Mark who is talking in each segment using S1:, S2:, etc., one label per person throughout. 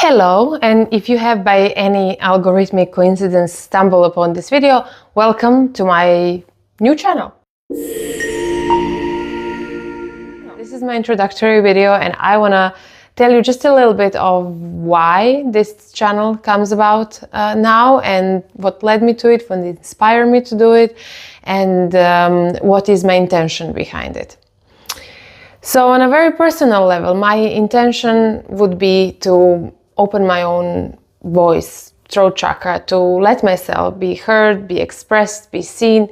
S1: Hello, and if you have by any algorithmic coincidence stumbled upon this video, welcome to my new channel. This is my introductory video and I want to tell you just a little bit of why this channel comes about now and what led me to it, what inspired me to do it, and what is my intention behind it. So on a very personal level, my intention would be to open my own voice, throat chakra, to let myself be heard, be expressed, be seen.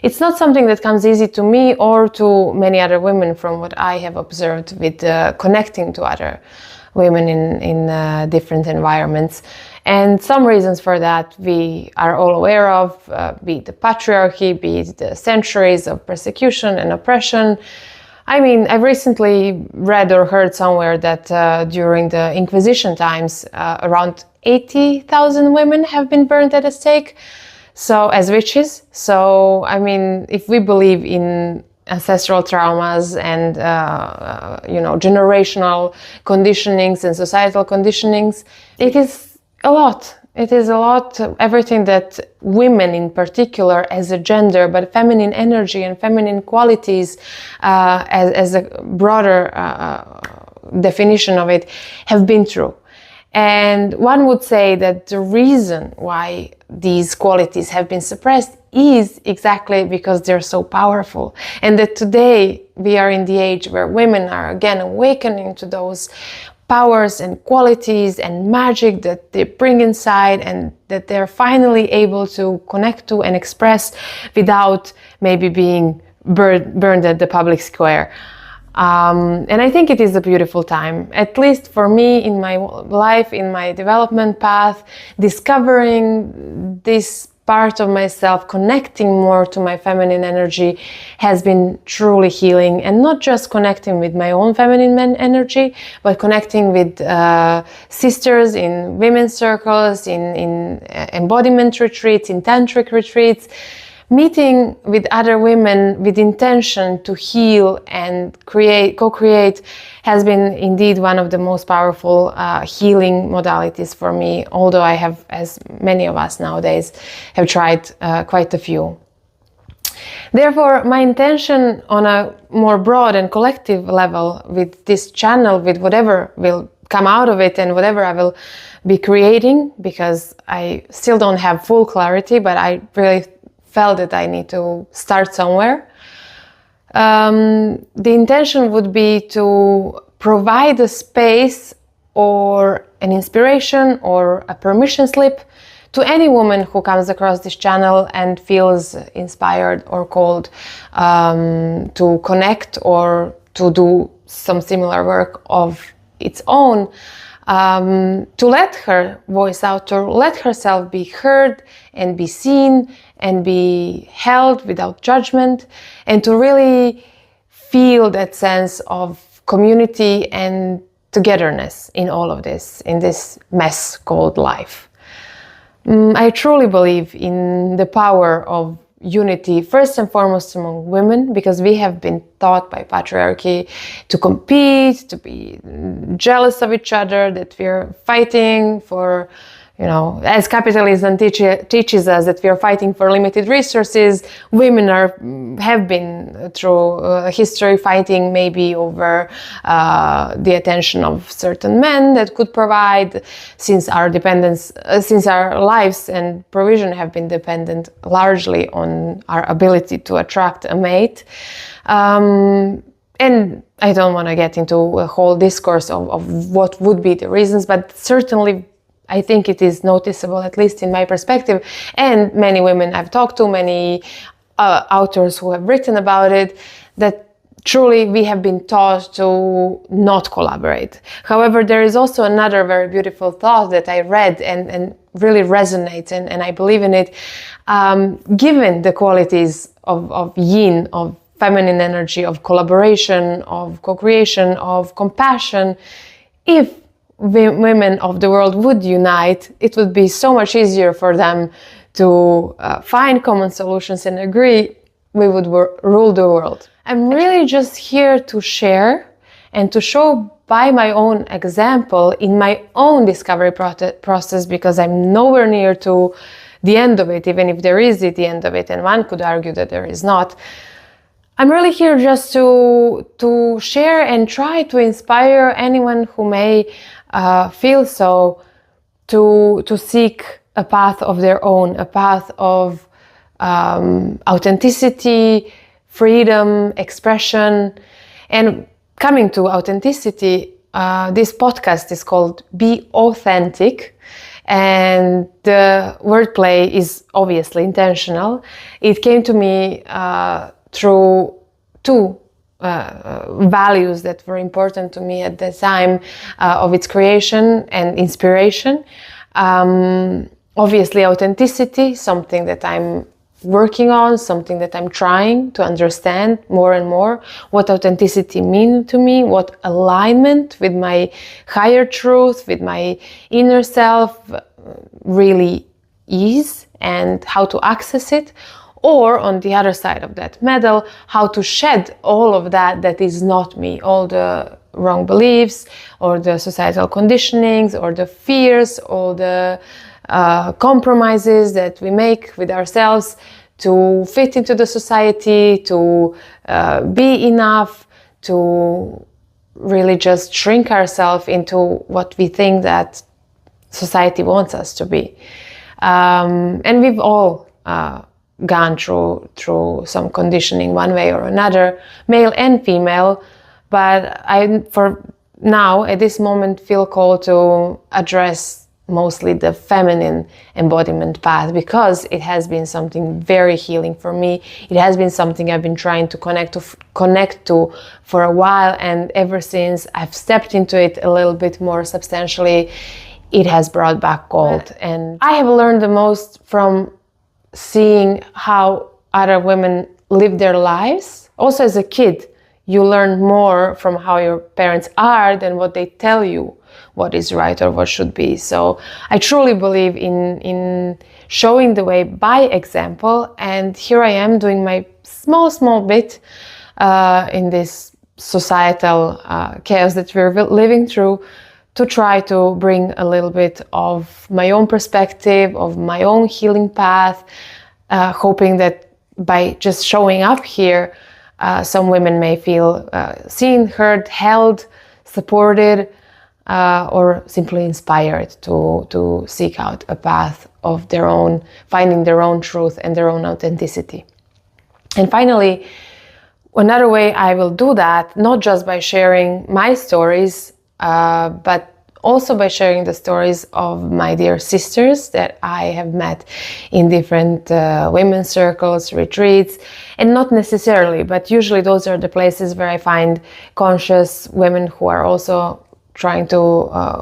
S1: It's not something that comes easy to me or to many other women from what I have observed with connecting to other women in different environments. And some reasons for that we are all aware of, be it the patriarchy, be it the centuries of persecution and oppression. I mean, I've recently read or heard somewhere that during the Inquisition times, around 80,000 women have been burned at a stake, so as witches. So, I mean, if we believe in ancestral traumas and, generational conditionings and societal conditionings, it is a lot. It is a lot, everything that women in particular as a gender, but feminine energy and feminine qualities as a broader definition of it, have been through. And one would say that the reason why these qualities have been suppressed is exactly because they're so powerful. And that today we are in the age where women are again awakening to those powers and qualities and magic that they bring inside, and that they're finally able to connect to and express without maybe being burned at the public square. And I think it is a beautiful time, at least for me in my life, in my development path, discovering this part of myself, connecting more to my feminine energy has been truly healing, and not just connecting with my own feminine energy, but connecting with sisters in women's circles, in embodiment retreats, in tantric retreats, meeting with other women with intention to heal and co-create has been indeed one of the most powerful healing modalities for me, although I have, as many of us nowadays, have tried quite a few. Therefore, my intention on a more broad and collective level with this channel, with whatever will come out of it and whatever I will be creating, because I still don't have full clarity, but I really felt that I need to start somewhere. The intention would be to provide a space or an inspiration or a permission slip to any woman who comes across this channel and feels inspired or called to connect or to do some similar work of its own, to let her voice out, to let herself be heard and be seen and be held without judgment, and to really feel that sense of community and togetherness in all of this, in this mess called life. I truly believe in the power of unity, first and foremost among women, because we have been taught by patriarchy to compete, to be jealous of each other, that we're fighting for, as capitalism teaches us that we are fighting for limited resources. Women have been through history fighting maybe over the attention of certain men that could provide, since our lives and provision have been dependent largely on our ability to attract a mate. And I don't want to get into a whole discourse of what would be the reasons, but certainly I think it is noticeable, at least in my perspective, and many women I've talked to, many authors who have written about it, that truly we have been taught to not collaborate. However, there is also another very beautiful thought that I read and really resonates, and I believe in it. Given the qualities of yin, of feminine energy, of collaboration, of co-creation, of compassion, if women of the world would unite, it would be so much easier for them to find common solutions and agree. We would rule the world. I'm really just here to share and to show by my own example in my own discovery process, because I'm nowhere near to the end of it, even if there is the end of it, and one could argue that there is not. I'm really here just to share and try to inspire anyone who may feel so to seek a path of their own, a path of authenticity, freedom, expression. And coming to authenticity, this podcast is called Be Authentic. And the wordplay is obviously intentional. It came to me through two values that were important to me at the time of its creation and inspiration. Obviously, authenticity, something that I'm working on, something that I'm trying to understand more and more, what authenticity means to me, what alignment with my higher truth, with my inner self really is, and how to access it. Or on the other side of that medal, how to shed all of that is not me, all the wrong beliefs or the societal conditionings or the fears or the compromises that we make with ourselves to fit into the society, to be enough, to really just shrink ourselves into what we think that society wants us to be. And we've all gone through some conditioning one way or another, male and female, but I, for now, at this moment, feel called to address mostly the feminine embodiment path, because it has been something very healing for me. It has been something I've been trying to connect to for a while, and ever since I've stepped into it a little bit more substantially, it has brought back gold. And I have learned the most from seeing how other women live their lives. Also, as a kid, you learn more from how your parents are than what they tell you what is right or what should be. So I truly believe in showing the way by example, and here I am doing my small bit in this societal chaos that we're living through, to try to bring a little bit of my own perspective, of my own healing path, hoping that by just showing up here, some women may feel seen, heard, held, supported, or simply inspired to seek out a path of their own, finding their own truth and their own authenticity. And finally, another way I will do that, not just by sharing my stories, but also by sharing the stories of my dear sisters that I have met in different women's circles, retreats, and not necessarily, but usually those are the places where I find conscious women who are also trying to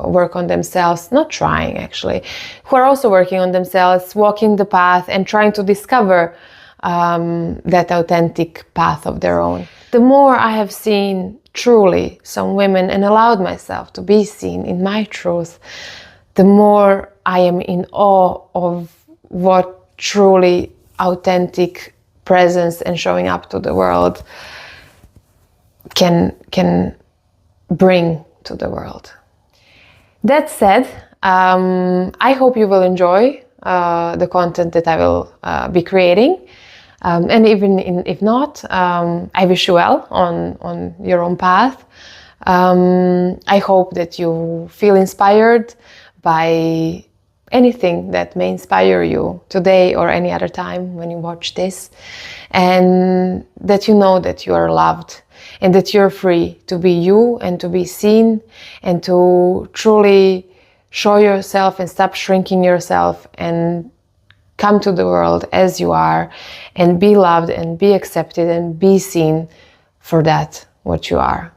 S1: work on themselves, not trying actually, who are also working on themselves, walking the path and trying to discover that authentic path of their own. The more I have seen truly some women and allowed myself to be seen in my truth, the more I am in awe of what truly authentic presence and showing up to the world can bring to the world. That said, I hope you will enjoy the content that I will be creating. And even if not, I wish you well on your own path. I hope that you feel inspired by anything that may inspire you today or any other time when you watch this, and that you know that you are loved and that you're free to be you and to be seen and to truly show yourself and stop shrinking yourself and come to the world as you are and be loved and be accepted and be seen for that what you are.